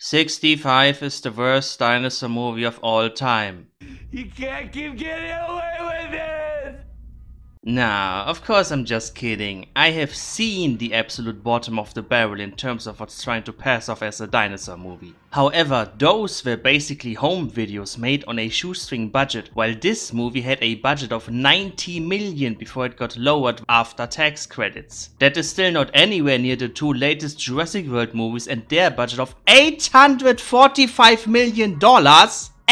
65 is the worst dinosaur movie of all time. You can't keep getting away with it! Nah, of course I'm just kidding. I have seen the absolute bottom of the barrel in terms of what's trying to pass off as a dinosaur movie. However, those were basically home videos made on a shoestring budget, while this movie had a budget of 90 million before it got lowered after tax credits. That is still not anywhere near the two latest Jurassic World movies and their budget of $845 million.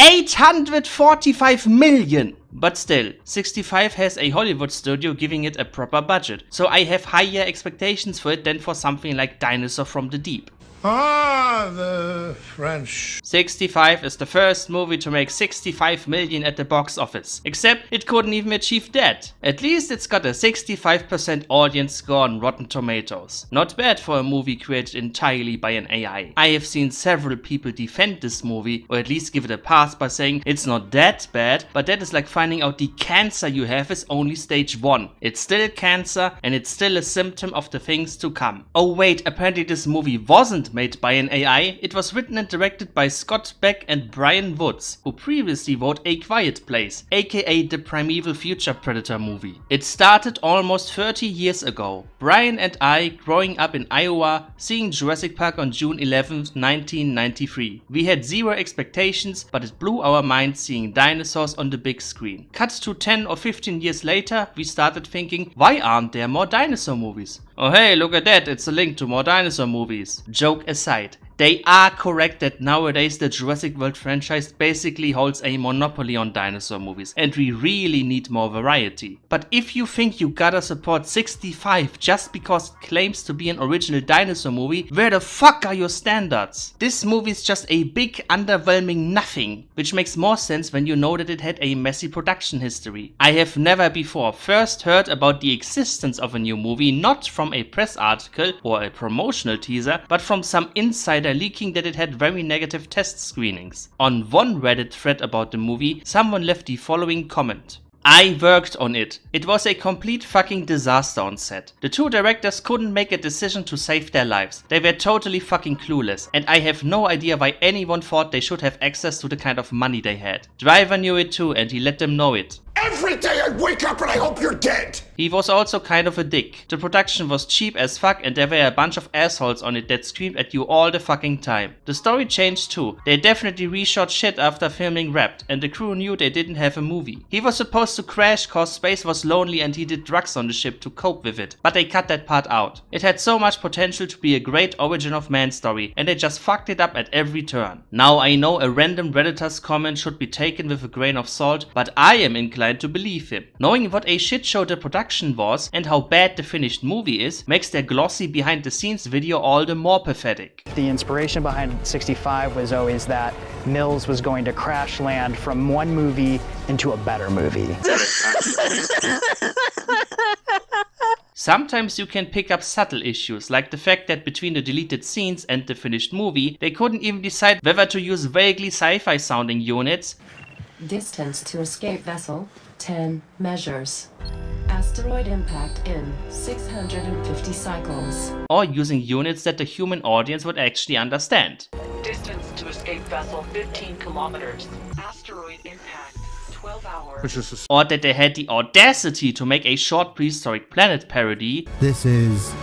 845 million! But still, 65 has a Hollywood studio giving it a proper budget, so I have higher expectations for it than for something like Dinosaur from the Deep. Ah, the French. 65 is the first movie to make 65 million at the box office, except it couldn't even achieve that. At least it's got a 65% audience score on Rotten Tomatoes. Not bad for a movie created entirely by an AI. I have seen several people defend this movie, or at least give it a pass by saying it's not that bad, but that is like finding out the cancer you have is only stage 1. It's still cancer, and it's still a symptom of the things to come. Oh wait, apparently this movie wasn't made by an AI, it was written and directed by Scott Beck and Brian Woods, who previously wrote A Quiet Place, aka the Primeval Future Predator movie. It started almost 30 years ago. Brian and I growing up in Iowa, seeing Jurassic Park on June 11th, 1993. We had zero expectations, but it blew our minds seeing dinosaurs on the big screen. Cut to 10 or 15 years later, we started thinking, why aren't there more dinosaur movies? Oh hey, look at that, it's a link to more dinosaur movies. Joke aside, they are correct that nowadays the Jurassic World franchise basically holds a monopoly on dinosaur movies and we really need more variety. But if you think you gotta support 65 just because it claims to be an original dinosaur movie, where the fuck are your standards? This movie is just a big underwhelming nothing, which makes more sense when you know that it had a messy production history. I have never before first heard about the existence of a new movie not from a press article or a promotional teaser, but from some insider leaking that it had very negative test screenings. On one Reddit thread about the movie, someone left the following comment. I worked on it. It was a complete fucking disaster on set. The two directors couldn't make a decision to save their lives. They were totally fucking clueless, and I have no idea why anyone thought they should have access to the kind of money they had. Driver knew it too, and he let them know it. Every day I wake up and I hope you're dead! He was also kind of a dick. The production was cheap as fuck and there were a bunch of assholes on it that screamed at you all the fucking time. The story changed too. They definitely reshot shit after filming Raptor and the crew knew they didn't have a movie. He was supposed to crash cause space was lonely and he did drugs on the ship to cope with it, but they cut that part out. It had so much potential to be a great origin of man story and they just fucked it up at every turn. Now I know a random Redditor's comment should be taken with a grain of salt, but I am inclined to believe him. Knowing what a shit show the production was and how bad the finished movie is makes their glossy behind the scenes video all the more pathetic. The inspiration behind 65 was always that Mills was going to crash land from one movie into a better movie. Sometimes you can pick up subtle issues, like the fact that between the deleted scenes and the finished movie, they couldn't even decide whether to use vaguely sci-fi sounding units. Distance to escape vessel, 10 measures. Asteroid impact in 650 cycles. Or using units that the human audience would actually understand. Distance to escape vessel, 15 kilometers. Asteroid impact, 12 hours. Or that they had the audacity to make a short prehistoric planet parody. This is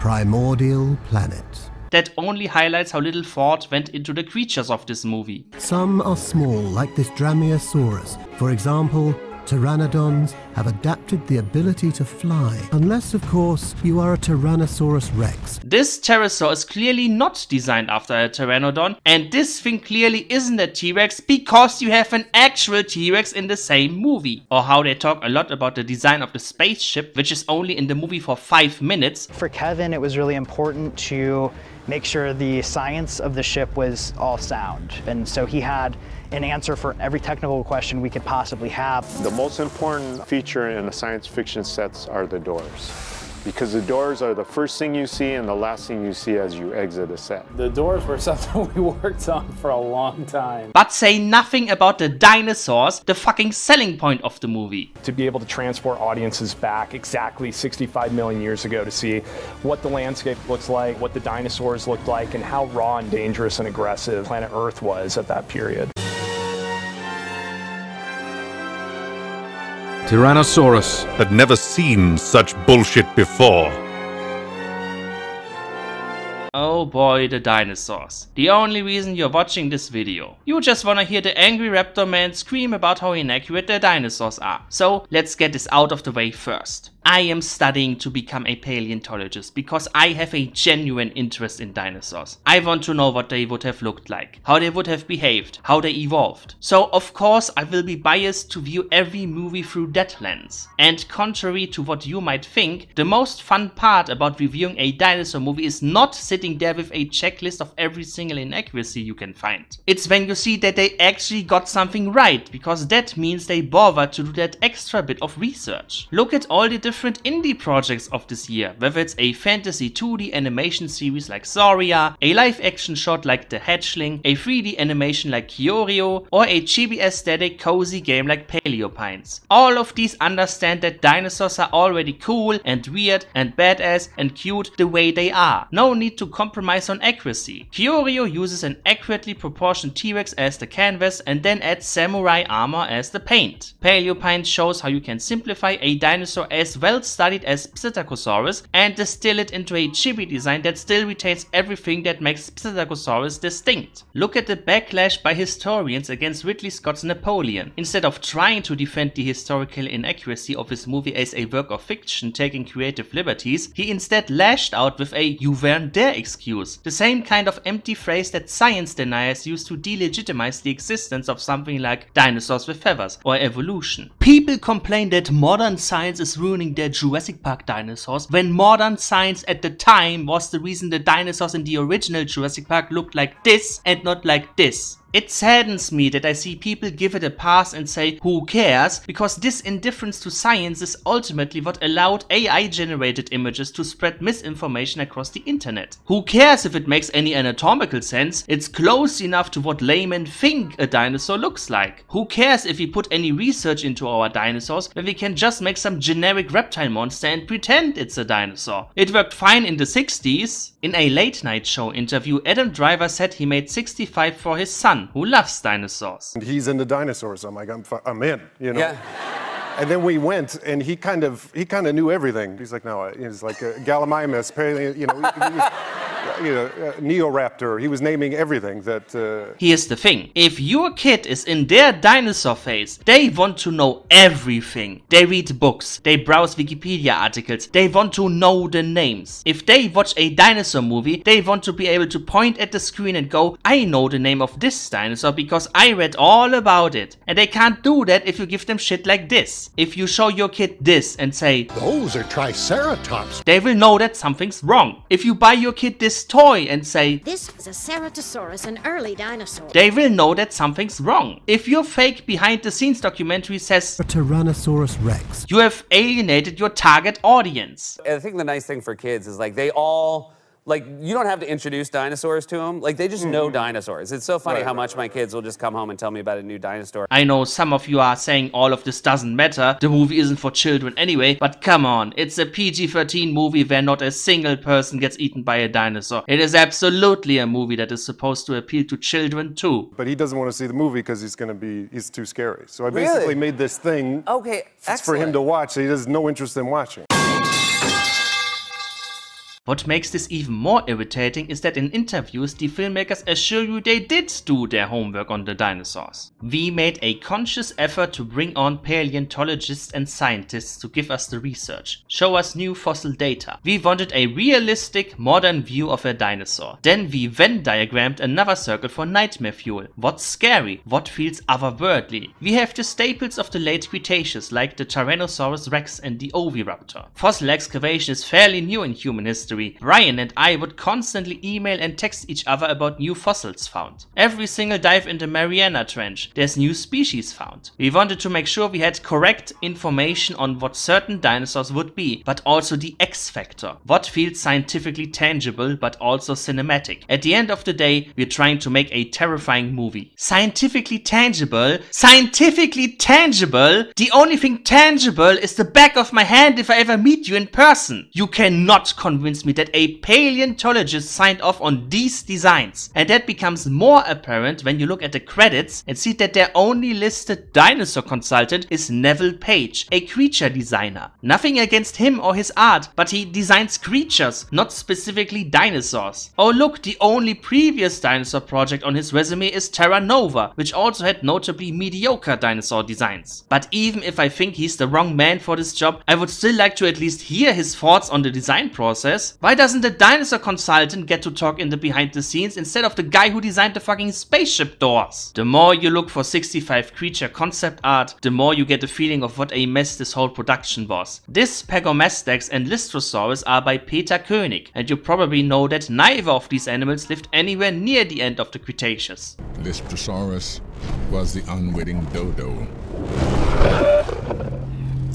Primordial Planet. That only highlights how little thought went into the creatures of this movie. Some are small, like this Dromaeosaurus. For example, pteranodons have adapted the ability to fly, unless, of course, you are a Tyrannosaurus Rex. This pterosaur is clearly not designed after a pteranodon, and this thing clearly isn't a T-Rex because you have an actual T-Rex in the same movie. Or how they talk a lot about the design of the spaceship, which is only in the movie for 5 minutes. For Kevin, it was really important to make sure the science of the ship was all sound. And so he had an answer for every technical question we could possibly have. The most important feature in the science fiction sets are the doors. because the doors are the first thing you see and the last thing you see as you exit a set. The doors were something we worked on for a long time. But say nothing about the dinosaurs, the fucking selling point of the movie. To be able to transport audiences back exactly 65 million years ago to see what the landscape looks like, what the dinosaurs looked like, and how raw and dangerous and aggressive planet Earth was at that period. Tyrannosaurus had never seen such bullshit before. Oh boy, the dinosaurs. The only reason you're watching this video. You just wanna hear the angry raptor man scream about how inaccurate the dinosaurs are. So let's get this out of the way first. I am studying to become a paleontologist because I have a genuine interest in dinosaurs. I want to know what they would have looked like, how they would have behaved, how they evolved. So of course I will be biased to view every movie through that lens. And contrary to what you might think, the most fun part about reviewing a dinosaur movie is not sitting there with a checklist of every single inaccuracy you can find. It's when you see that they actually got something right, because that means they bothered to do that extra bit of research. Look at all the different indie projects of this year, whether it's a fantasy 2D animation series like Saria, a live action short like The Hatchling, a 3D animation like Kyorio, or a chibi aesthetic cozy game like Paleopines. All of these understand that dinosaurs are already cool and weird and badass and cute the way they are. No need to compromise on accuracy. Kyorio uses an accurately proportioned T-Rex as the canvas and then adds samurai armor as the paint. Paleopines shows how you can simplify a dinosaur as well studied as Psittacosaurus and distill it into a chibi design that still retains everything that makes Psittacosaurus distinct. Look at the backlash by historians against Ridley Scott's Napoleon. Instead of trying to defend the historical inaccuracy of his movie as a work of fiction taking creative liberties, he instead lashed out with a "you weren't there" excuse. The same kind of empty phrase that science deniers use to delegitimize the existence of something like dinosaurs with feathers or evolution. People complain that modern science is ruining their Jurassic Park dinosaurs, when modern science at the time was the reason the dinosaurs in the original Jurassic Park looked like this and not like this. It saddens me that I see people give it a pass and say, who cares, because this indifference to science is ultimately what allowed AI-generated images to spread misinformation across the internet. Who cares if it makes any anatomical sense? It's close enough to what laymen think a dinosaur looks like. Who cares if we put any research into our dinosaurs when we can just make some generic reptile monster and pretend it's a dinosaur? It worked fine in the 60s. In a late night show interview, Adam Driver said he made 65 for his son, who loves dinosaurs. He's into dinosaurs. I'm like, I'm in, you know. Yeah. And then we went, and he kind of knew everything. He's like, no, he's like Gallimimus, Neoraptor. He was naming everything that. Here's the thing: if your kid is in their dinosaur phase, they want to know everything. They read books, they browse Wikipedia articles, they want to know the names. If they watch a dinosaur movie, they want to be able to point at the screen and go, I know the name of this dinosaur because I read all about it. And they can't do that if you give them shit like this. If you show your kid this and say, those are Triceratops, they will know that something's wrong. If you buy your kid this toy and say, this is a Ceratosaurus, an early dinosaur, they will know that something's wrong. If your fake behind the scenes documentary says, a Tyrannosaurus Rex, you have alienated your target audience. I think the nice thing for kids is like they all, like, you don't have to introduce dinosaurs to them. Like, they just know dinosaurs. It's so funny how much my kids will just come home and tell me about a new dinosaur. I know some of you are saying all of this doesn't matter. The movie isn't for children anyway, but come on. It's a PG-13 movie where not a single person gets eaten by a dinosaur. It is absolutely a movie that is supposed to appeal to children too. But he doesn't want to see the movie because he's too scary. So I basically made this thing for him to watch, so he has no interest in watching. What makes this even more irritating is that in interviews the filmmakers assure you they did do their homework on the dinosaurs. We made a conscious effort to bring on paleontologists and scientists to give us the research, show us new fossil data. We wanted a realistic, modern view of a dinosaur. Then we Venn diagrammed another circle for nightmare fuel. What's scary? What feels otherworldly? We have the staples of the late Cretaceous like the Tyrannosaurus Rex and the Oviraptor. Fossil excavation is fairly new in human history, history, Brian and I would constantly email and text each other about new fossils found. Every single dive in the Mariana Trench, there's new species found. We wanted to make sure we had correct information on what certain dinosaurs would be, but also the X factor. What feels scientifically tangible, but also cinematic. At the end of the day, we're trying to make a terrifying movie. Scientifically tangible? Scientifically tangible? The only thing tangible is the back of my hand if I ever meet you in person. You cannot convince me that a paleontologist signed off on these designs. And that becomes more apparent when you look at the credits and see that their only listed dinosaur consultant is Neville Page, a creature designer. Nothing against him or his art, but he designs creatures, not specifically dinosaurs. Oh look, the only previous dinosaur project on his resume is Terra Nova, which also had notably mediocre dinosaur designs. But even if I think he's the wrong man for this job, I would still like to at least hear his thoughts on the design process. Why doesn't the dinosaur consultant get to talk in the behind the scenes instead of the guy who designed the fucking spaceship doors? The more you look for 65 creature concept art, the more you get a feeling of what a mess this whole production was. This Pegomastix and Lystrosaurus are by Peter Koenig, and you probably know that neither of these animals lived anywhere near the end of the Cretaceous. Lystrosaurus was the unwitting dodo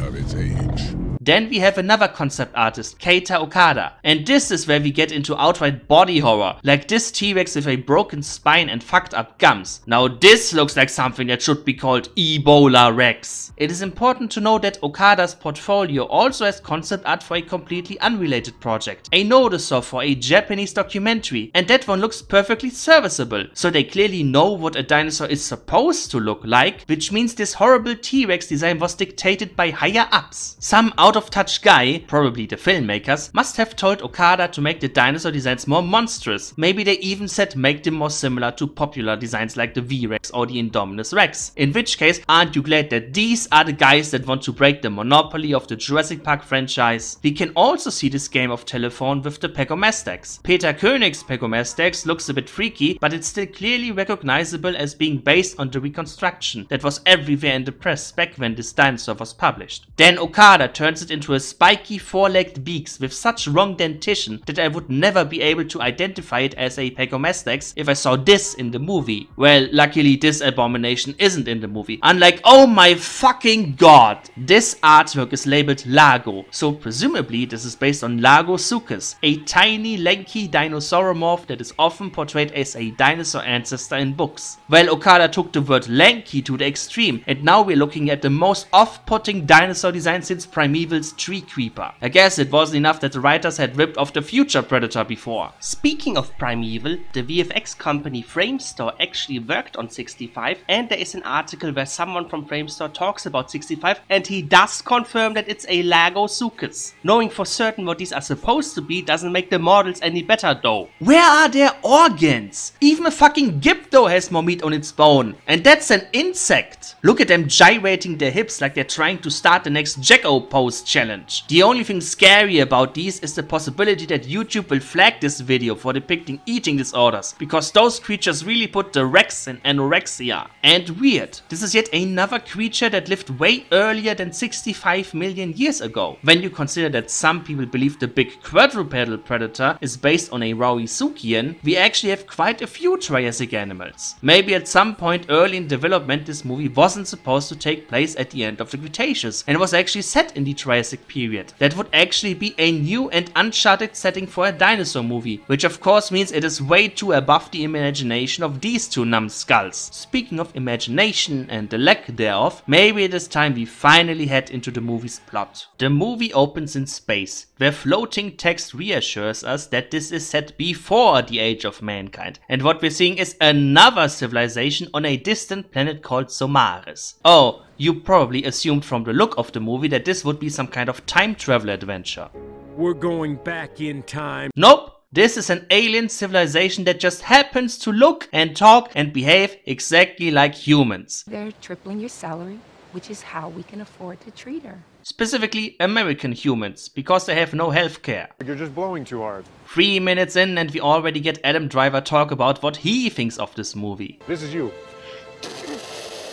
of its age. Then we have another concept artist, Keita Okada. And this is where we get into outright body horror, like this T-Rex with a broken spine and fucked up gums. Now this looks like something that should be called Ebola Rex. It is important to know that Okada's portfolio also has concept art for a completely unrelated project, a Nodosaur for a Japanese documentary, and that one looks perfectly serviceable. So they clearly know what a dinosaur is supposed to look like, which means this horrible T-Rex design was dictated by higher ups. Some out-of-touch guy, probably the filmmakers, must have told Okada to make the dinosaur designs more monstrous. Maybe they even said make them more similar to popular designs like the V-Rex or the Indominus Rex. In which case, aren't you glad that these are the guys that want to break the monopoly of the Jurassic Park franchise? We can also see this game of telephone with the Pegomastix. Peter Koenig's Pegomastix looks a bit freaky, but it's still clearly recognizable as being based on the reconstruction that was everywhere in the press back when this dinosaur was published. Then Okada turns it into a spiky four-legged beaks with such wrong dentition that I would never be able to identify it as a Pegomastix if I saw this in the movie. Well, luckily this abomination isn't in the movie. Unlike, oh my fucking god, this artwork is labeled Lago, so presumably this is based on Lagosuchus, a tiny lanky dinosauromorph that is often portrayed as a dinosaur ancestor in books. Well, Okada took the word lanky to the extreme, and now we're looking at the most off-putting dinosaur design since Primeval's Tree Creeper. I guess it wasn't enough that the writers had ripped off the future Predator before. Speaking of Primeval, the VFX company Framestore actually worked on 65, and there is an article where someone from Framestore talks about 65, and he does confirm that it's a Lagosuchus. Knowing for certain what these are supposed to be doesn't make the models any better though. Where are their organs? Even a fucking Gypto has more meat on its bone, and that's an insect. Look at them gyrating their hips like they're trying to start the next Jacko pose challenge. The only thing scary about these is the possibility that YouTube will flag this video for depicting eating disorders, because those creatures really put the Rex in anorexia. And weird, this is yet another creature that lived way earlier than 65 million years ago. When you consider that some people believe the big quadrupedal predator is based on a Rauisuchian, we actually have quite a few Triassic animals. Maybe at some point early in development this movie wasn't supposed to take place at the end of the Cretaceous and was actually set in the Triassic period. That would actually be a new and uncharted setting for a dinosaur movie, which of course means it is way too above the imagination of these two numbskulls. Speaking of imagination and the lack thereof, maybe it is time we finally head into the movie's plot. The movie opens in space, where floating text reassures us that this is set before the age of mankind, and what we're seeing is another civilization on a distant planet called Somaris. Oh, you probably assumed from the look of the movie that this would be some kind of time travel adventure. We're going back in time. Nope! This is an alien civilization that just happens to look and talk and behave exactly like humans. They're tripling your salary, which is how we can afford to treat her. Specifically American humans, because they have no healthcare. You're just blowing too hard. 3 minutes in and we already get Adam Driver talk about what he thinks of this movie. This is you.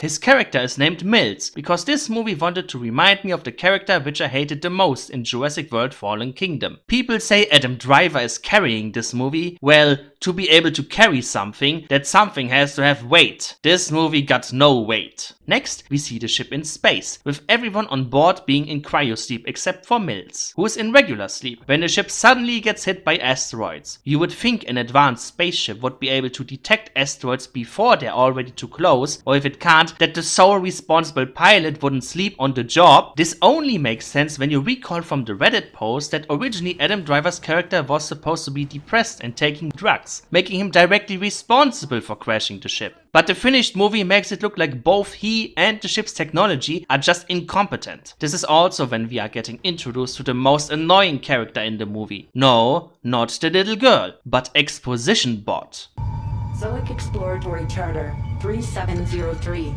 His character is named Mills because this movie wanted to remind me of the character which I hated the most in Jurassic World Fallen Kingdom. People say Adam Driver is carrying this movie. Well, to be able to carry something, that something has to have weight. This movie got no weight. Next, we see the ship in space, with everyone on board being in cryosleep except for Mills, who is in regular sleep, when the ship suddenly gets hit by asteroids. You would think an advanced spaceship would be able to detect asteroids before they're already too close, or if it can't, that the sole responsible pilot wouldn't sleep on the job. This only makes sense when you recall from the Reddit post that originally Adam Driver's character was supposed to be depressed and taking drugs, making him directly responsible for crashing the ship. But the finished movie makes it look like both he and the ship's technology are just incompetent. This is also when we are getting introduced to the most annoying character in the movie. No, not the little girl, but Exposition Bot. Zoic Exploratory Charter 3703.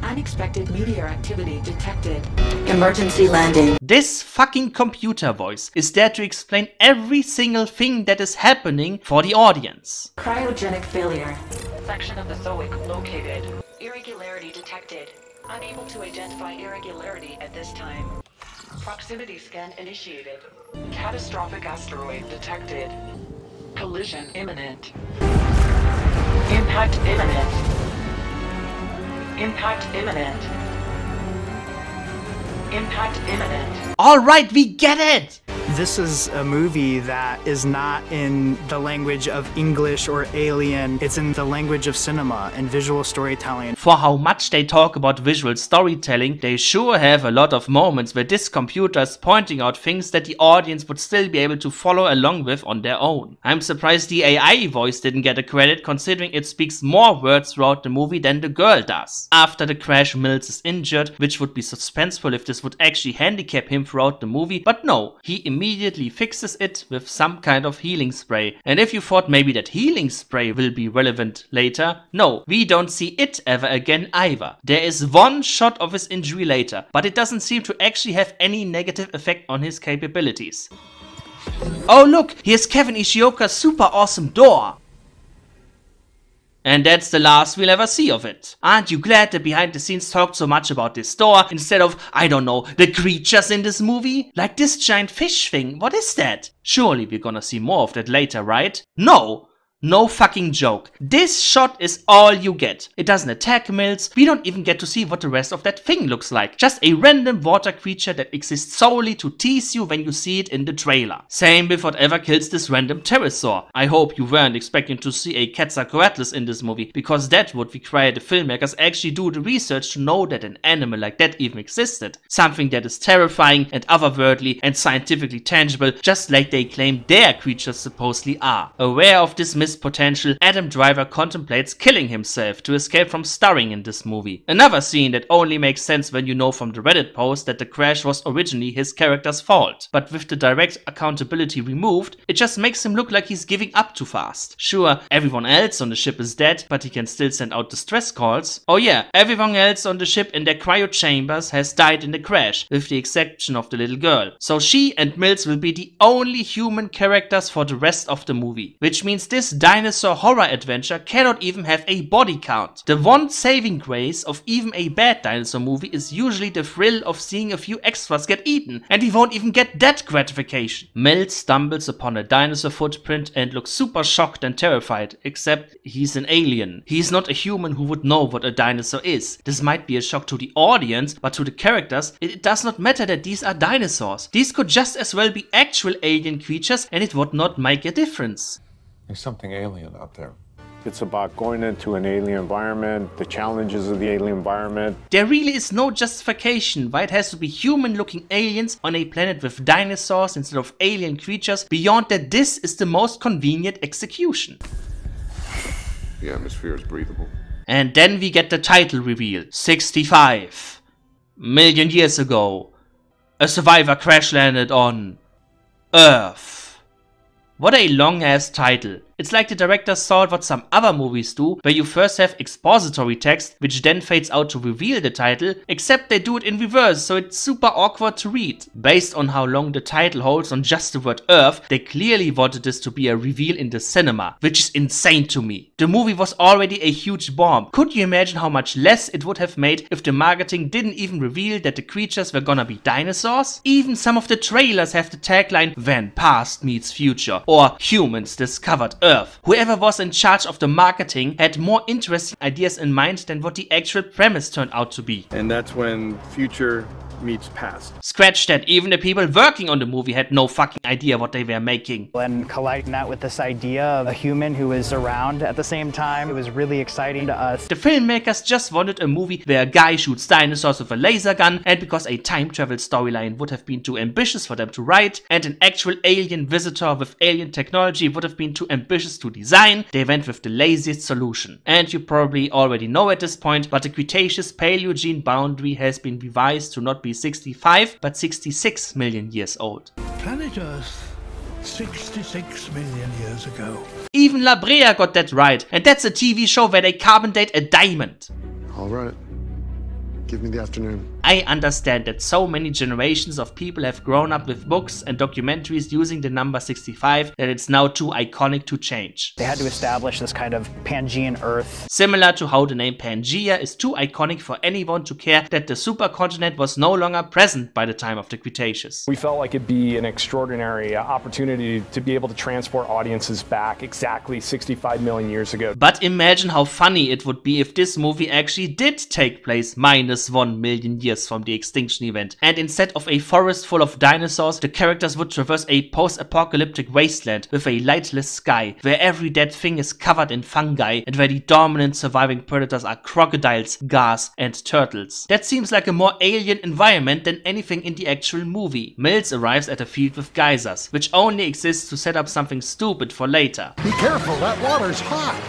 Unexpected meteor activity detected. Emergency landing. This fucking computer voice is there to explain every single thing that is happening for the audience. Cryogenic failure. Section of the Zoic located. Irregularity detected. Unable to identify irregularity at this time. Proximity scan initiated. Catastrophic asteroid detected. Collision imminent. Impact imminent. Impact imminent. Impact imminent. Alright, we get it! This is a movie that is not in the language of English or Alien, it's in the language of cinema and visual storytelling. For how much they talk about visual storytelling, they sure have a lot of moments where this computer is pointing out things that the audience would still be able to follow along with on their own. I'm surprised the AI voice didn't get a credit, considering it speaks more words throughout the movie than the girl does. After the crash, Mills is injured, which would be suspenseful if this would actually handicap him throughout the movie, but no, he immediately fixes it with some kind of healing spray. And if you thought maybe that healing spray will be relevant later, no, we don't see it ever again either. There is one shot of his injury later, but it doesn't seem to actually have any negative effect on his capabilities. Oh look, here's Kevin Ishioka's super awesome door! And that's the last we'll ever see of it. Aren't you glad that behind the scenes talked so much about this door instead of, I don't know, the creatures in this movie? Like this giant fish thing, what is that? Surely we're gonna see more of that later, right? No! No fucking joke. This shot is all you get. It doesn't attack Mills. We don't even get to see what the rest of that thing looks like. Just a random water creature that exists solely to tease you when you see it in the trailer. Same with whatever kills this random pterosaur. I hope you weren't expecting to see a Quetzalcoatlus in this movie, because that would require the filmmakers actually do the research to know that an animal like that even existed. Something that is terrifying and otherworldly and scientifically tangible, just like they claim their creatures supposedly are. Aware of this missed potential, Adam Driver contemplates killing himself to escape from starring in this movie. Another scene that only makes sense when you know from the Reddit post that the crash was originally his character's fault. But with the direct accountability removed, it just makes him look like he's giving up too fast. Sure, everyone else on the ship is dead, but he can still send out distress calls. Oh yeah, everyone else on the ship in their cryo chambers has died in the crash, with the exception of the little girl. So she and Mills will be the only human characters for the rest of the movie. Which means this dinosaur horror adventure cannot even have a body count. The one saving grace of even a bad dinosaur movie is usually the thrill of seeing a few extras get eaten, and we won't even get that gratification. Mills stumbles upon a dinosaur footprint and looks super shocked and terrified, except he's an alien. He's not a human who would know what a dinosaur is. This might be a shock to the audience, but to the characters, it does not matter that these are dinosaurs. These could just as well be actual alien creatures, and it would not make a difference. There's something alien out there. It's about going into an alien environment, the challenges of the alien environment. There really is no justification why it has to be human-looking aliens on a planet with dinosaurs instead of alien creatures, beyond that this is the most convenient execution. The atmosphere is breathable. And then we get the title reveal. 65 million years ago, a survivor crash landed on Earth. What a long-ass title. It's like the director saw what some other movies do, where you first have expository text, which then fades out to reveal the title, except they do it in reverse, so it's super awkward to read. Based on how long the title holds on just the word Earth, they clearly wanted this to be a reveal in the cinema, which is insane to me. The movie was already a huge bomb. Could you imagine how much less it would have made if the marketing didn't even reveal that the creatures were gonna be dinosaurs? Even some of the trailers have the tagline, "When past meets future," or "Humans discovered Earth." Whoever was in charge of the marketing had more interesting ideas in mind than what the actual premise turned out to be. And that's when future meets past. Scratch that, even the people working on the movie had no fucking idea what they were making. And colliding that with this idea of a human who was around at the same time, it was really exciting to us. The filmmakers just wanted a movie where a guy shoots dinosaurs with a laser gun, and because a time travel storyline would have been too ambitious for them to write, and an actual alien visitor with alien technology would have been too ambitious to design, they went with the laziest solution. And you probably already know at this point, but the Cretaceous-Paleogene boundary has been revised to not be 65 but 66 million years old. Planet Earth, 66 million years ago. Even La Brea got that right, and that's a TV show where they carbon date a diamond. All right. Give me the afternoon. I understand that so many generations of people have grown up with books and documentaries using the number 65 that it's now too iconic to change. They had to establish this kind of Pangean Earth. Similar to how the name Pangea is too iconic for anyone to care that the supercontinent was no longer present by the time of the Cretaceous. We felt like it'd be an extraordinary opportunity to be able to transport audiences back exactly 65 million years ago. But imagine how funny it would be if this movie actually did take place minus 1 million years from the extinction event, and instead of a forest full of dinosaurs, the characters would traverse a post-apocalyptic wasteland with a lightless sky, where every dead thing is covered in fungi, and where the dominant surviving predators are crocodiles, ghast, and turtles. That seems like a more alien environment than anything in the actual movie. Mills arrives at a field with geysers, which only exists to set up something stupid for later. Be careful, that water's hot.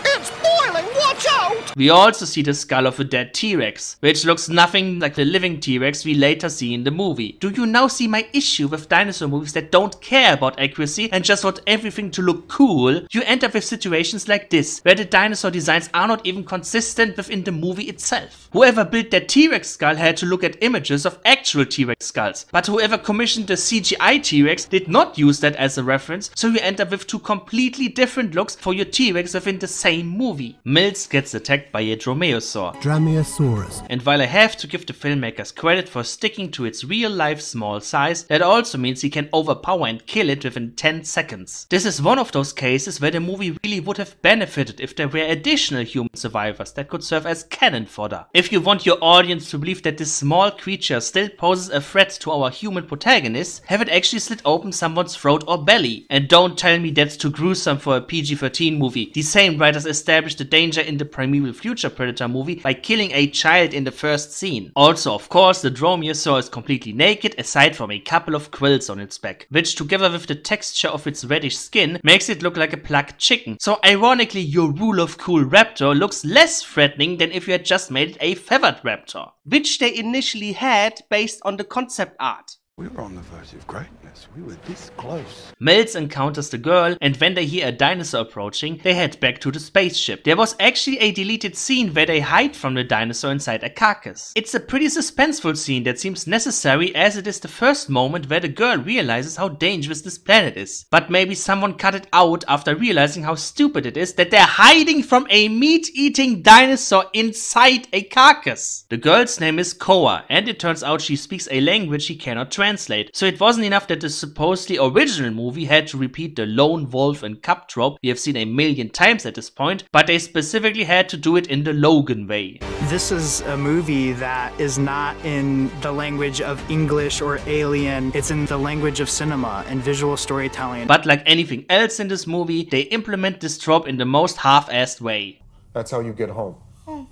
It's boiling, watch out! We also see the skull of a dead T-Rex, which looks nothing like the living T-Rex we later see in the movie. Do you now see my issue with dinosaur movies that don't care about accuracy and just want everything to look cool? You end up with situations like this, where the dinosaur designs are not even consistent within the movie itself. Whoever built that T-Rex skull had to look at images of actual T-Rex skulls, but whoever commissioned the CGI T-Rex did not use that as a reference, so you end up with two completely different looks for your T-Rex within the same movie. Mills gets attacked by a Dromaeosaurus. And while I have to give the filmmakers credit for sticking to its real-life small size, that also means he can overpower and kill it within 10 seconds. This is one of those cases where the movie really would have benefited if there were additional human survivors that could serve as cannon fodder. If you want your audience to believe that this small creature still poses a threat to our human protagonists, have it actually slit open someone's throat or belly. And don't tell me that's too gruesome for a PG-13 movie. The same writers established the danger in the Primeval Future Predator movie by killing a child in the first scene. Also, of course, the Dromaeosaur is completely naked aside from a couple of quills on its back, which together with the texture of its reddish skin makes it look like a plucked chicken. So ironically, your rule of cool raptor looks less threatening than if you had just made it a feathered raptor, which they initially had based on the concept art. We were on the verge of greatness. We were this close. Mills encounters the girl, and when they hear a dinosaur approaching, they head back to the spaceship. There was actually a deleted scene where they hide from the dinosaur inside a carcass. It's a pretty suspenseful scene that seems necessary, as it is the first moment where the girl realizes how dangerous this planet is. But maybe someone cut it out after realizing how stupid it is that they're hiding from a meat-eating dinosaur inside a carcass. The girl's name is Koa, and it turns out she speaks a language she cannot translate. So it wasn't enough that the supposedly original movie had to repeat the lone wolf and cub trope we have seen a million times at this point, but they specifically had to do it in the Logan way. This is a movie that is not in the language of English or Alien, it's in the language of cinema and visual storytelling. But like anything else in this movie, they implement this trope in the most half-assed way. That's how you get home. Home.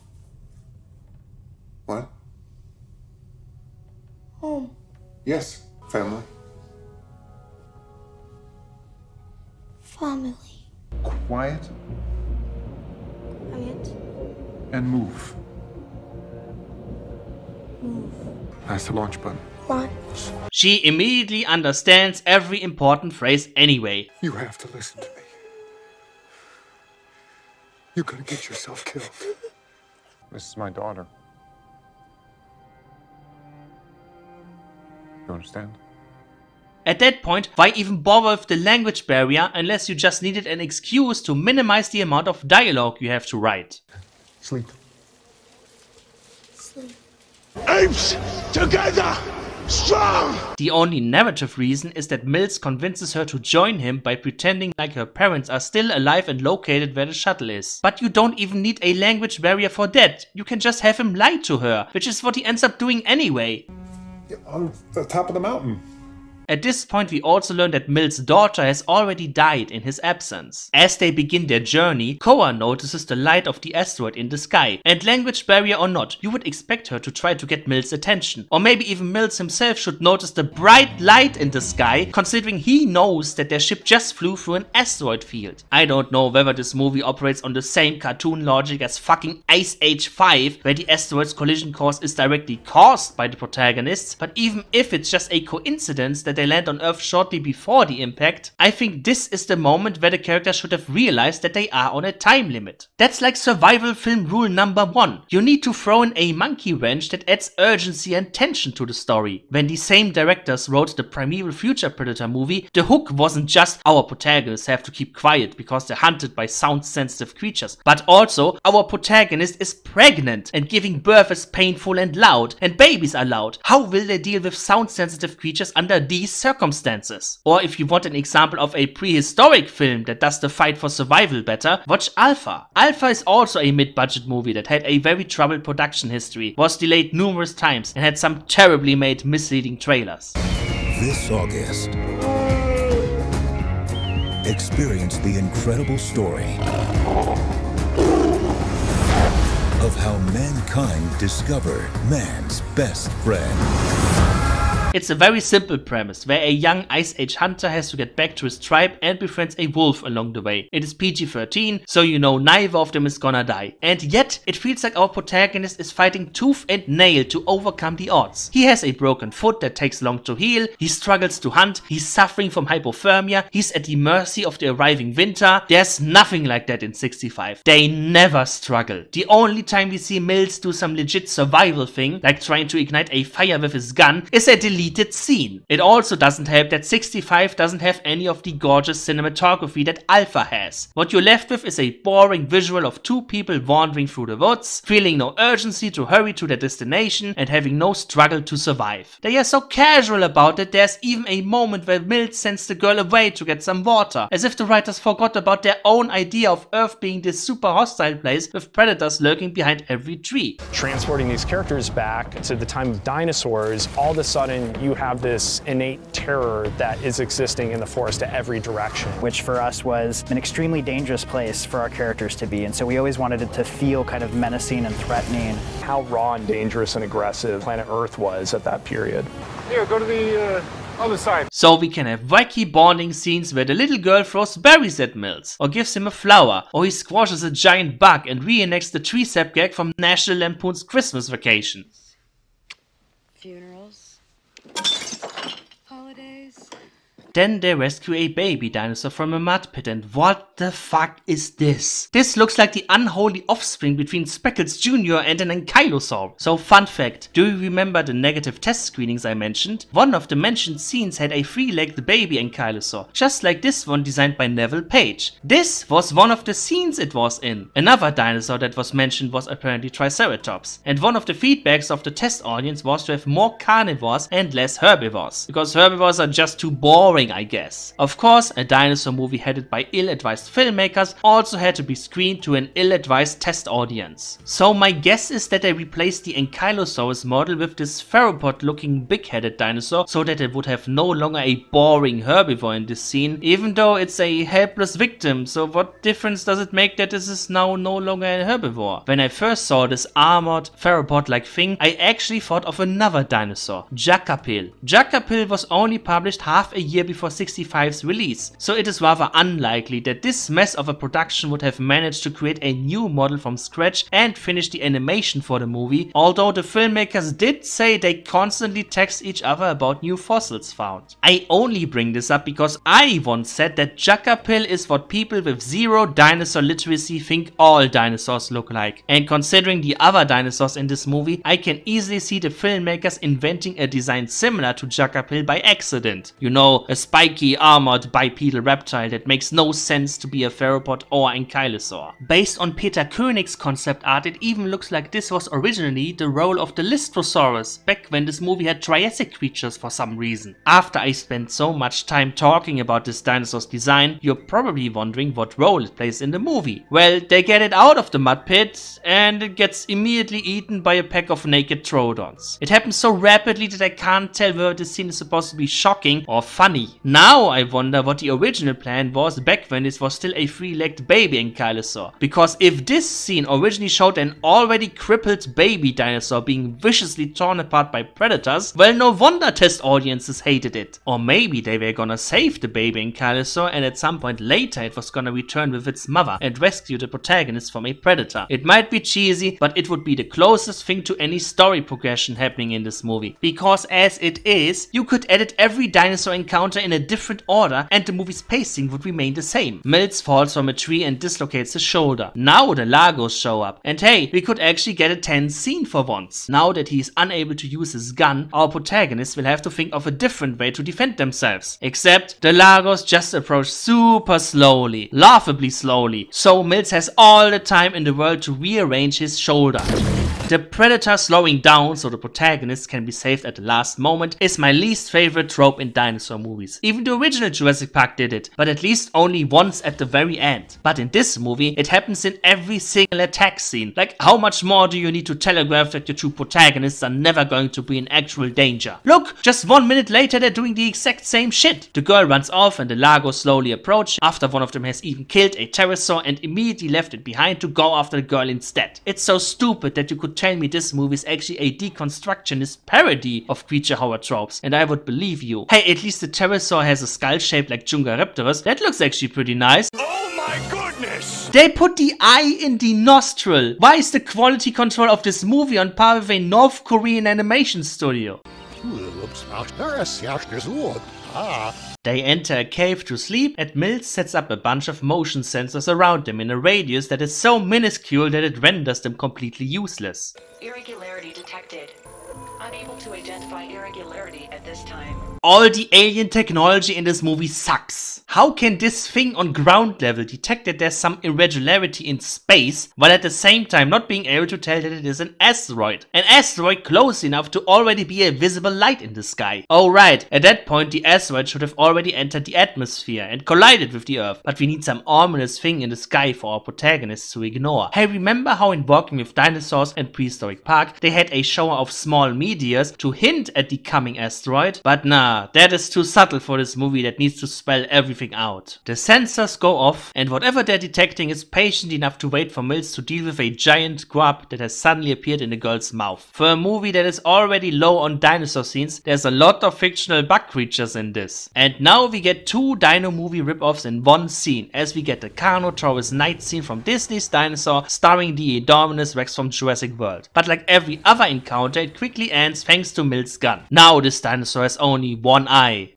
What? Home. Yes, family. Family. Quiet Quiet. and move. Move. That's the launch button. What? She immediately understands every important phrase anyway. You have to listen to me. You're gonna get yourself killed. This is my daughter. You understand? At that point, why even bother with the language barrier unless you just needed an excuse to minimize the amount of dialogue you have to write? Sleep. Sleep. Apes together! Strong! The only narrative reason is that Mills convinces her to join him by pretending like her parents are still alive and located where the shuttle is. But you don't even need a language barrier for that. You can just have him lie to her, which is what he ends up doing anyway. On the top of the mountain. At this point we also learn that Mills' daughter has already died in his absence. As they begin their journey, Koa notices the light of the asteroid in the sky, and language barrier or not, you would expect her to try to get Mills' attention. Or maybe even Mills himself should notice the bright light in the sky, considering he knows that their ship just flew through an asteroid field. I don't know whether this movie operates on the same cartoon logic as fucking Ice Age 5, where the asteroid's collision course is directly caused by the protagonists, but even if it's just a coincidence that they land on Earth shortly before the impact, I think this is the moment where the character should have realized that they are on a time limit. That's like survival film rule number 1. You need to throw in a monkey wrench that adds urgency and tension to the story. When the same directors wrote the Primeval Future Predator movie, the hook wasn't just our protagonists have to keep quiet because they're hunted by sound-sensitive creatures, but also our protagonist is pregnant and giving birth is painful and loud, and babies are loud. How will they deal with sound-sensitive creatures under these circumstances? Or if you want an example of a prehistoric film that does the fight for survival better, watch Alpha. Alpha is also a mid-budget movie that had a very troubled production history, was delayed numerous times, and had some terribly made misleading trailers. This August, experience the incredible story of how mankind discovered man's best friend. It's a very simple premise, where a young Ice Age hunter has to get back to his tribe and befriends a wolf along the way. It is PG-13, so you know neither of them is gonna die. And yet, it feels like our protagonist is fighting tooth and nail to overcome the odds. He has a broken foot that takes long to heal, he struggles to hunt, he's suffering from hypothermia, he's at the mercy of the arriving winter. There's nothing like that in 65. They never struggle. The only time we see Mills do some legit survival thing, like trying to ignite a fire with his gun, is a deleted scene. It also doesn't help that 65 doesn't have any of the gorgeous cinematography that Alpha has. What you're left with is a boring visual of two people wandering through the woods, feeling no urgency to hurry to their destination and having no struggle to survive. They are so casual about it, there's even a moment where Mills sends the girl away to get some water, as if the writers forgot about their own idea of Earth being this super hostile place with predators lurking behind every tree. Transporting these characters back to the time of dinosaurs, all of a sudden you have this innate terror that is existing in the forest at every direction. Which for us was an extremely dangerous place for our characters to be, and so we always wanted it to feel kind of menacing and threatening. How raw and dangerous and aggressive planet Earth was at that period. Here, go to the other side. So we can have wacky bonding scenes where the little girl throws berries at Mills, or gives him a flower, or he squashes a giant bug and reenacts the tree sap gag from National Lampoon's Christmas Vacation. Funerals. Holidays. Then they rescue a baby dinosaur from a mud pit, and what the fuck is this? This looks like the unholy offspring between Speckles Jr. and an ankylosaur. So fun fact, do you remember the negative test screenings I mentioned? One of the mentioned scenes had a 3-legged baby ankylosaur, just like this one designed by Neville Page. This was one of the scenes it was in. Another dinosaur that was mentioned was apparently Triceratops, and one of the feedbacks of the test audience was to have more carnivores and less herbivores, because herbivores are just too boring, I guess. Of course, a dinosaur movie headed by ill-advised filmmakers also had to be screened to an ill-advised test audience. So my guess is that they replaced the Ankylosaurus model with this theropod-looking big-headed dinosaur so that it would have no longer a boring herbivore in this scene, even though it's a helpless victim, so what difference does it make that this is now no longer a herbivore? When I first saw this armored, theropod-like thing, I actually thought of another dinosaur, Jacapil. Jacapil was only published half a year before 65's release, so it is rather unlikely that this mess of a production would have managed to create a new model from scratch and finish the animation for the movie, although the filmmakers did say they constantly text each other about new fossils found. I only bring this up because I once said that Juckerpill is what people with zero dinosaur literacy think all dinosaurs look like, and considering the other dinosaurs in this movie, I can easily see the filmmakers inventing a design similar to Juckerpill by accident. You know, a spiky armored bipedal reptile that makes no sense to be a theropod or ankylosaur. Based on Peter Koenig's concept art, it even looks like this was originally the role of the Lystrosaurus back when this movie had Triassic creatures for some reason. After I spent so much time talking about this dinosaur's design, you're probably wondering what role it plays in the movie. Well, they get it out of the mud pit and it gets immediately eaten by a pack of naked troodons. It happens so rapidly that I can't tell whether this scene is supposed to be shocking or funny. Now I wonder what the original plan was back when this was still a three-legged baby ankylosaur. Because if this scene originally showed an already crippled baby dinosaur being viciously torn apart by predators, well, no wonder test audiences hated it. Or maybe they were gonna save the baby ankylosaur and at some point later it was gonna return with its mother and rescue the protagonist from a predator. It might be cheesy, but it would be the closest thing to any story progression happening in this movie. Because as it is, you could edit every dinosaur encounter in a different order and the movie's pacing would remain the same. Mills falls from a tree and dislocates his shoulder. Now the Lagos show up. And hey, we could actually get a tense scene for once. Now that he is unable to use his gun, our protagonist will have to think of a different way to defend themselves. Except the Lagos just approach super slowly, laughably slowly, so Mills has all the time in the world to rearrange his shoulder. The predator slowing down so the protagonist can be saved at the last moment is my least favorite trope in dinosaur movies. Even the original Jurassic Park did it, but at least only once at the very end. But in this movie, it happens in every single attack scene. Like, how much more do you need to telegraph that your two protagonists are never going to be in actual danger? Look, just 1 minute later they're doing the exact same shit. The girl runs off and the Lagos slowly approach, after one of them has even killed a pterosaur and immediately left it behind to go after the girl instead. It's so stupid that you could tell me this movie is actually a deconstructionist parody of creature horror tropes, and I would believe you. Hey, at least the pterosaur has a skull shaped like Jungaraptorus. That looks actually pretty nice. Oh my goodness! They put the eye in the nostril. Why is the quality control of this movie on par with a North Korean animation studio? They enter a cave to sleep and Mills sets up a bunch of motion sensors around them in a radius that is so minuscule that it renders them completely useless. Irregularity detected. Unable to identify irregularity at this time. All the alien technology in this movie sucks. How can this thing on ground level detect that there's some irregularity in space, while at the same time not being able to tell that it is an asteroid? An asteroid close enough to already be a visible light in the sky. Oh right, at that point the asteroid should have already entered the atmosphere and collided with the Earth, but we need some ominous thing in the sky for our protagonists to ignore. Hey, remember how in Walking with Dinosaurs and Prehistoric Park they had a shower of small meteors to hint at the coming asteroid? But nah, that is too subtle for this movie that needs to spell everything out. The sensors go off and whatever they're detecting is patient enough to wait for Mills to deal with a giant grub that has suddenly appeared in the girl's mouth. For a movie that is already low on dinosaur scenes, there's a lot of fictional bug creatures in this. And now we get two dino movie ripoffs in one scene, as we get the Carnotaurus night scene from Disney's Dinosaur starring the enormous Rex from Jurassic World. But like every other encounter, it quickly ends thanks to Mills' gun. Now this dinosaur has only one eye.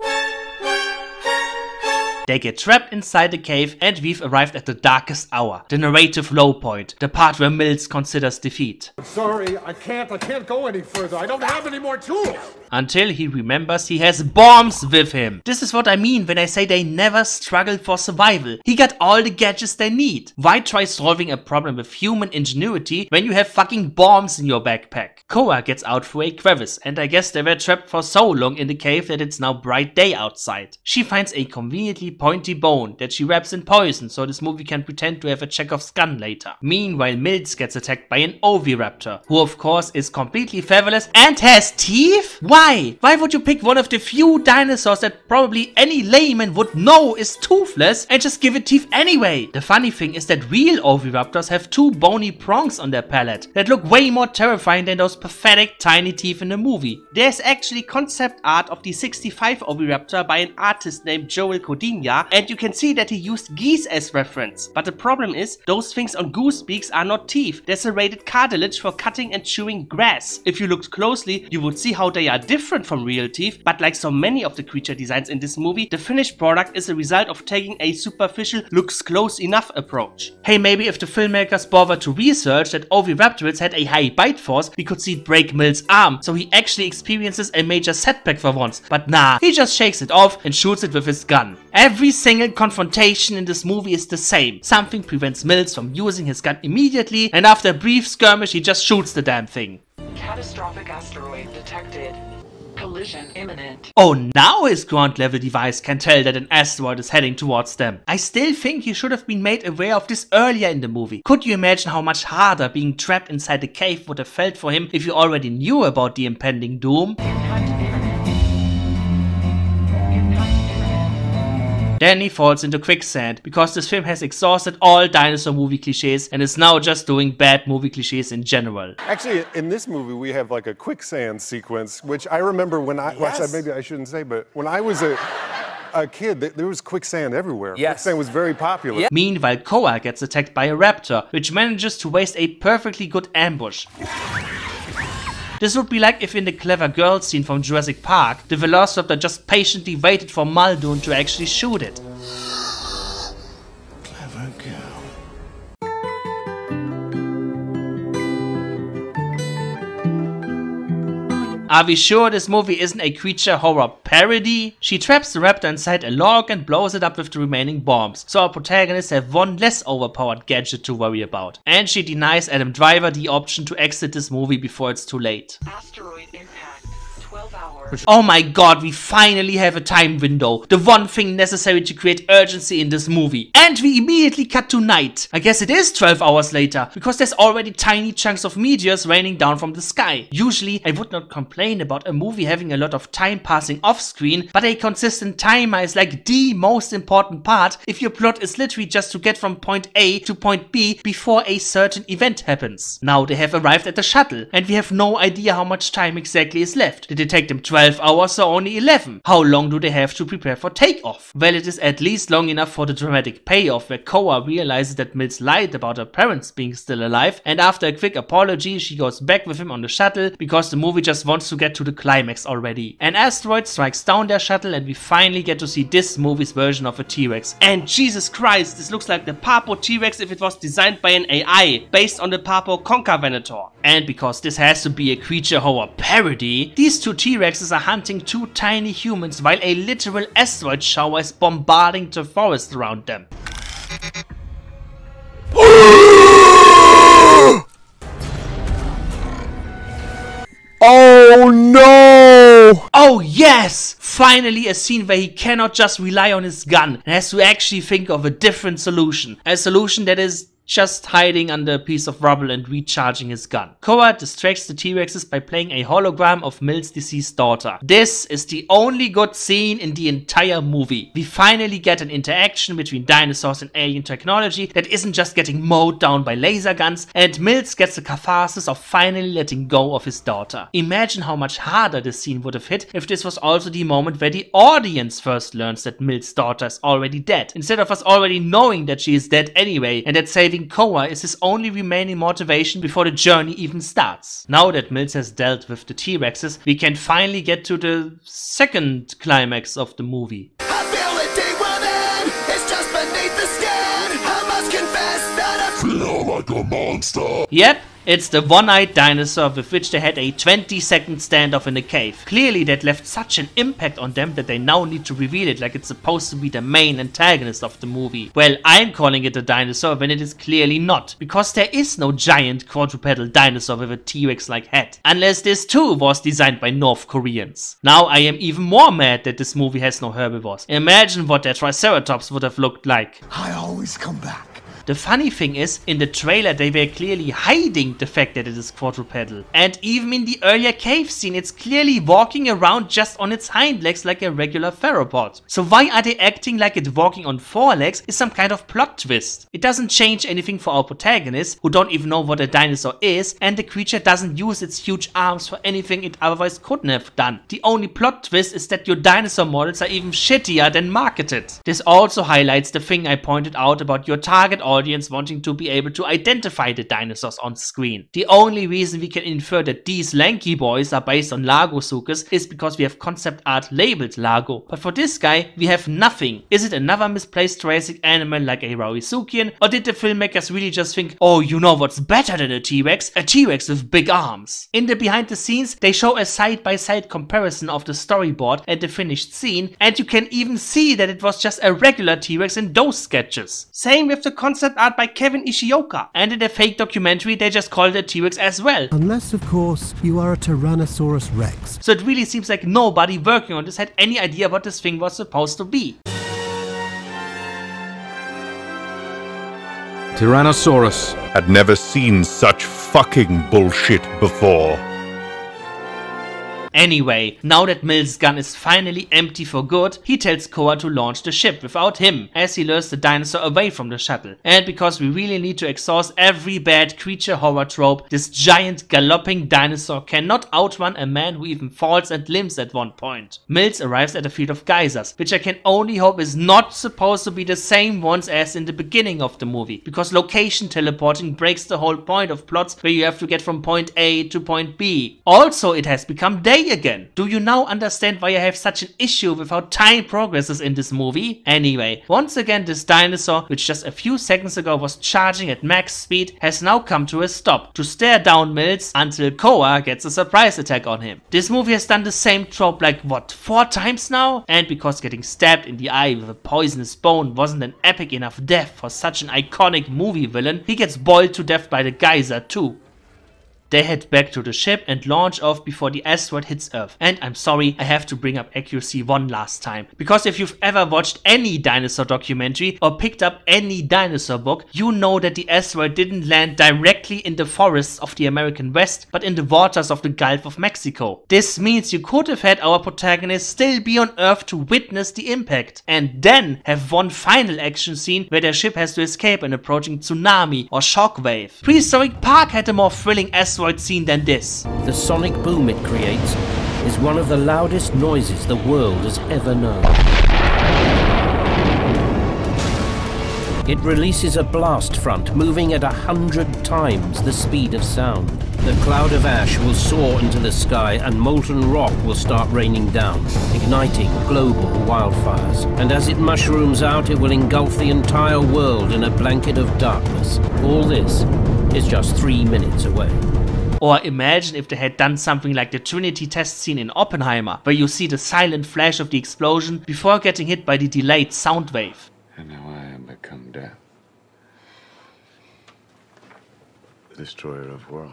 They get trapped inside the cave and we've arrived at the darkest hour, the narrative low point, the part where Mills considers defeat. I'm sorry, I can't go any further. I don't have any more tools. Until he remembers he has bombs with him. This is what I mean when I say they never struggle for survival. He got all the gadgets they need. Why try solving a problem with human ingenuity when you have fucking bombs in your backpack? Koa gets out through a crevice and I guess they were trapped for so long in the cave that it's now bright day outside. She finds a conveniently pointy bone that she wraps in poison so this movie can pretend to have a Chekhov's gun later. Meanwhile, Mills gets attacked by an oviraptor, who of course is completely fabulous and has teeth? Why? Why would you pick one of the few dinosaurs that probably any layman would know is toothless and just give it teeth anyway? The funny thing is that real oviraptors have two bony prongs on their palate that look way more terrifying than those pathetic tiny teeth in the movie. There's actually concept art of the 65 oviraptor by an artist named Joel Codinha, and you can see that he used geese as reference. But the problem is, those things on goose beaks are not teeth, they're serrated cartilage for cutting and chewing grass. If you looked closely, you would see how they are different from real teeth, but like so many of the creature designs in this movie, the finished product is a result of taking a superficial looks close enough approach. Hey, maybe if the filmmakers bothered to research that oviraptorids had a high bite force, we could see it break Mills' arm, so he actually experiences a major setback for once. But nah, he just shakes it off and shoots it with his gun. Every single confrontation in this movie is the same. Something prevents Mills from using his gun immediately, and after a brief skirmish he just shoots the damn thing. Catastrophic asteroid detected. Collision imminent. Oh, now his ground level device can tell that an asteroid is heading towards them. I still think he should have been made aware of this earlier in the movie. Could you imagine how much harder being trapped inside the cave would have felt for him if you already knew about the impending doom? Then he falls into quicksand, because this film has exhausted all dinosaur movie cliches and is now just doing bad movie cliches in general. Actually, in this movie, we have like a quicksand sequence, which I remember when I, well, maybe I shouldn't say, but when I was a kid, there was quicksand everywhere. Yes. Quicksand was very popular. Meanwhile, Koa gets attacked by a raptor, which manages to waste a perfectly good ambush. This would be like if in the clever girl scene from Jurassic Park, the Velociraptor just patiently waited for Muldoon to actually shoot it. Clever girl. Are we sure this movie isn't a creature horror parody? She traps the raptor inside a log and blows it up with the remaining bombs, so our protagonists have one less overpowered gadget to worry about. And she denies Adam Driver the option to exit this movie before it's too late. Asteroid impact. 12 hours. Oh my god, we finally have a time window. The one thing necessary to create urgency in this movie. And we immediately cut to night. I guess it is 12 hours later, because there's already tiny chunks of meteors raining down from the sky. Usually, I would not complain about a movie having a lot of time passing off screen, but a consistent timer is like the most important part if your plot is literally just to get from point A to point B before a certain event happens. Now they have arrived at the shuttle, and we have no idea how much time exactly is left. Did it take them 12 hours or only 11? How long do they have to prepare for takeoff? Well, it is at least long enough for the dramatic payoff where Koa realizes that Mills lied about her parents being still alive, and after a quick apology she goes back with him on the shuttle because the movie just wants to get to the climax already. An asteroid strikes down their shuttle and we finally get to see this movie's version of a T-Rex. And Jesus Christ, this looks like the Papo T-Rex if it was designed by an AI based on the Papo Concavenator. And because this has to be a creature horror parody, these two T-Rexes are hunting two tiny humans while a literal asteroid shower is bombarding the forest around them. Oh no! Oh yes! Finally a scene where he cannot just rely on his gun and has to actually think of a different solution. A solution that is just hiding under a piece of rubble and recharging his gun. Koa distracts the T-Rexes by playing a hologram of Mills' deceased daughter. This is the only good scene in the entire movie. We finally get an interaction between dinosaurs and alien technology that isn't just getting mowed down by laser guns, and Mills gets the catharsis of finally letting go of his daughter. Imagine how much harder this scene would have hit if this was also the moment where the audience first learns that Mills' daughter is already dead, instead of us already knowing that she is dead anyway, and that saving Koa is his only remaining motivation before the journey even starts. Now that Mills has dealt with the T-Rexes, we can finally get to the second climax of the movie. Ability within is just beneath the skin. I must confess that I feel like a monster. Yep, It's the one-eyed dinosaur with which they had a 20-second standoff in a cave. Clearly that left such an impact on them that they now need to reveal it like it's supposed to be the main antagonist of the movie. Well, I'm calling it a dinosaur when it is clearly not, because there is no giant quadrupedal dinosaur with a T-Rex-like head, unless this too was designed by North Koreans. Now I am even more mad that this movie has no herbivores. Imagine what their Triceratops would have looked like. I always come back. The funny thing is, in the trailer they were clearly hiding the fact that it is quadrupedal. And even in the earlier cave scene, it's clearly walking around just on its hind legs like a regular theropod. So why are they acting like it walking on 4 legs is some kind of plot twist? It doesn't change anything for our protagonists, who don't even know what a dinosaur is, and the creature doesn't use its huge arms for anything it otherwise couldn't have done. The only plot twist is that your dinosaur models are even shittier than marketed. This also highlights the thing I pointed out about your target audience wanting to be able to identify the dinosaurs on screen. The only reason we can infer that these lanky boys are based on Lagosuchus is because we have concept art labeled Lago. But for this guy, we have nothing. Is it another misplaced Jurassic animal like a Rauisuchian? Or did the filmmakers really just think, oh, you know what's better than a T-Rex? A T-Rex with big arms. In the behind the scenes, they show a side-by-side comparison of the storyboard and the finished scene, and you can even see that it was just a regular T-Rex in those sketches. Same with the concept art by Kevin Ishioka, and in the fake documentary they just called it T-Rex as well. Unless, of course, you are a Tyrannosaurus Rex. So it really seems like nobody working on this had any idea what this thing was supposed to be. Tyrannosaurus had never seen such fucking bullshit before. Anyway, now that Mills' gun is finally empty for good, he tells Koa to launch the ship without him, as he lures the dinosaur away from the shuttle. And because we really need to exhaust every bad creature horror trope, this giant galloping dinosaur cannot outrun a man who even falls and limps at one point. Mills arrives at a field of geysers, which I can only hope is not supposed to be the same ones as in the beginning of the movie, because location teleporting breaks the whole point of plots where you have to get from point A to point B. Also, it has become day again. Do you now understand why I have such an issue with how time progresses in this movie? Anyway, once again this dinosaur, which just a few seconds ago was charging at max speed, has now come to a stop to stare down Mills until Koa gets a surprise attack on him. This movie has done the same trope like what, 4 times now? And because getting stabbed in the eye with a poisonous bone wasn't an epic enough death for such an iconic movie villain, he gets boiled to death by the geyser too. They head back to the ship and launch off before the asteroid hits Earth. And I'm sorry, I have to bring up accuracy one last time. Because if you've ever watched any dinosaur documentary or picked up any dinosaur book, you know that the asteroid didn't land directly in the forests of the American West, but in the waters of the Gulf of Mexico. This means you could have had our protagonist still be on Earth to witness the impact, and then have one final action scene where their ship has to escape an approaching tsunami or shockwave. Prehistoric Park had a more thrilling asteroid scene than this. The sonic boom it creates is one of the loudest noises the world has ever known. It releases a blast front moving at 100 times the speed of sound. The cloud of ash will soar into the sky and molten rock will start raining down, igniting global wildfires. And as it mushrooms out, it will engulf the entire world in a blanket of darkness. All this is just 3 minutes away. Or imagine if they had done something like the Trinity test scene in Oppenheimer, where you see the silent flash of the explosion before getting hit by the delayed sound wave. And now I am become death, the destroyer of worlds.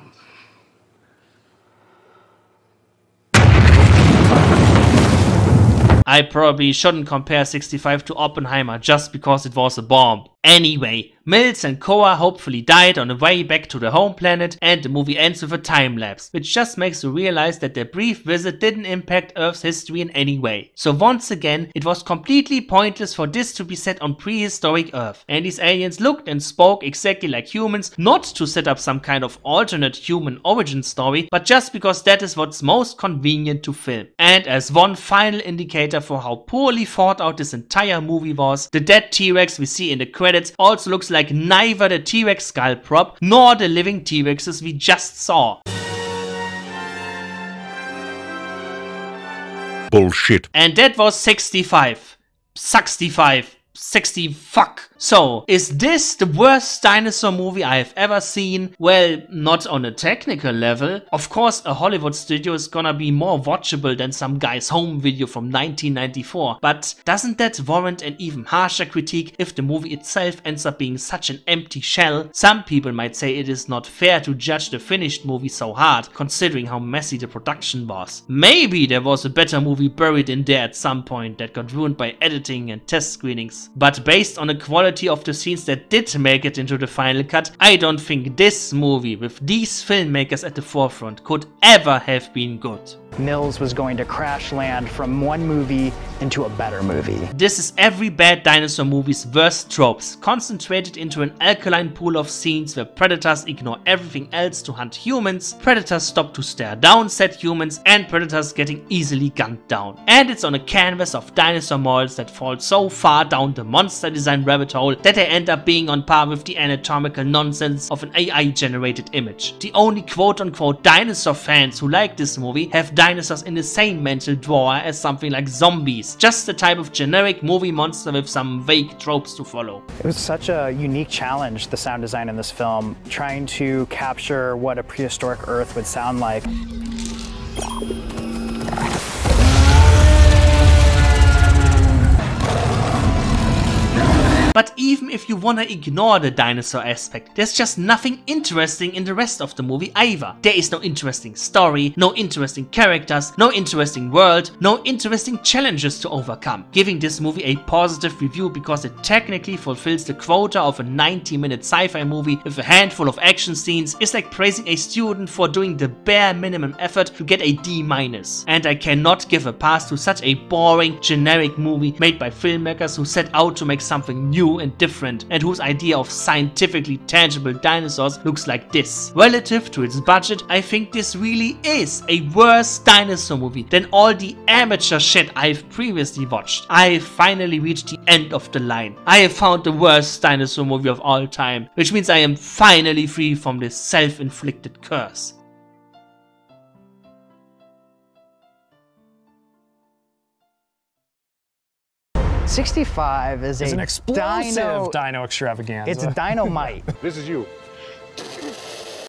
I probably shouldn't compare 65 to Oppenheimer just because it was a bomb. Anyway, Mills and Koa hopefully died on the way back to the home planet, and the movie ends with a time lapse, which just makes you realize that their brief visit didn't impact Earth's history in any way. So once again, it was completely pointless for this to be set on prehistoric Earth, and these aliens looked and spoke exactly like humans, not to set up some kind of alternate human origin story, but just because that is what's most convenient to film. And as one final indicator for how poorly thought out this entire movie was, the dead T-Rex we see in the credits also looks like neither the T-Rex skull prop nor the living T-Rexes we just saw. Bullshit. And that was 65. 60 fuck. So, is this the worst dinosaur movie I have ever seen? Well, not on a technical level. Of course, a Hollywood studio is gonna be more watchable than some guy's home video from 1994, but doesn't that warrant an even harsher critique if the movie itself ends up being such an empty shell? Some people might say it is not fair to judge the finished movie so hard, considering how messy the production was. Maybe there was a better movie buried in there at some point that got ruined by editing and test screenings. But based on the quality of the scenes that did make it into the final cut, I don't think this movie, with these filmmakers at the forefront, could ever have been good. Mills was going to crash land from one movie into a better movie. This is every bad dinosaur movie's worst tropes, concentrated into an alkaline pool of scenes where predators ignore everything else to hunt humans, predators stop to stare down said humans, and predators getting easily gunned down. And it's on a canvas of dinosaur models that fall so far down the monster design rabbit hole that they end up being on par with the anatomical nonsense of an AI-generated image. The only quote-unquote dinosaur fans who like this movie have dinosaurs in the same mental drawer as something like zombies, just the type of generic movie monster with some vague tropes to follow. It was such a unique challenge, the sound design in this film, trying to capture what a prehistoric Earth would sound like. But even if you wanna ignore the dinosaur aspect, there's just nothing interesting in the rest of the movie either. There is no interesting story, no interesting characters, no interesting world, no interesting challenges to overcome. Giving this movie a positive review because it technically fulfills the quota of a 90-minute sci-fi movie with a handful of action scenes is like praising a student for doing the bare minimum effort to get a D-. And I cannot give a pass to such a boring, generic movie made by filmmakers who set out to make something new and different, and whose idea of scientifically tangible dinosaurs looks like this. Relative to its budget, I think this really is a worse dinosaur movie than all the amateur shit I've previously watched. I finally reached the end of the line. I have found the worst dinosaur movie of all time, which means I am finally free from this self-inflicted curse. '65 is It's a an explosive dino extravaganza. It's dynamite. This is you.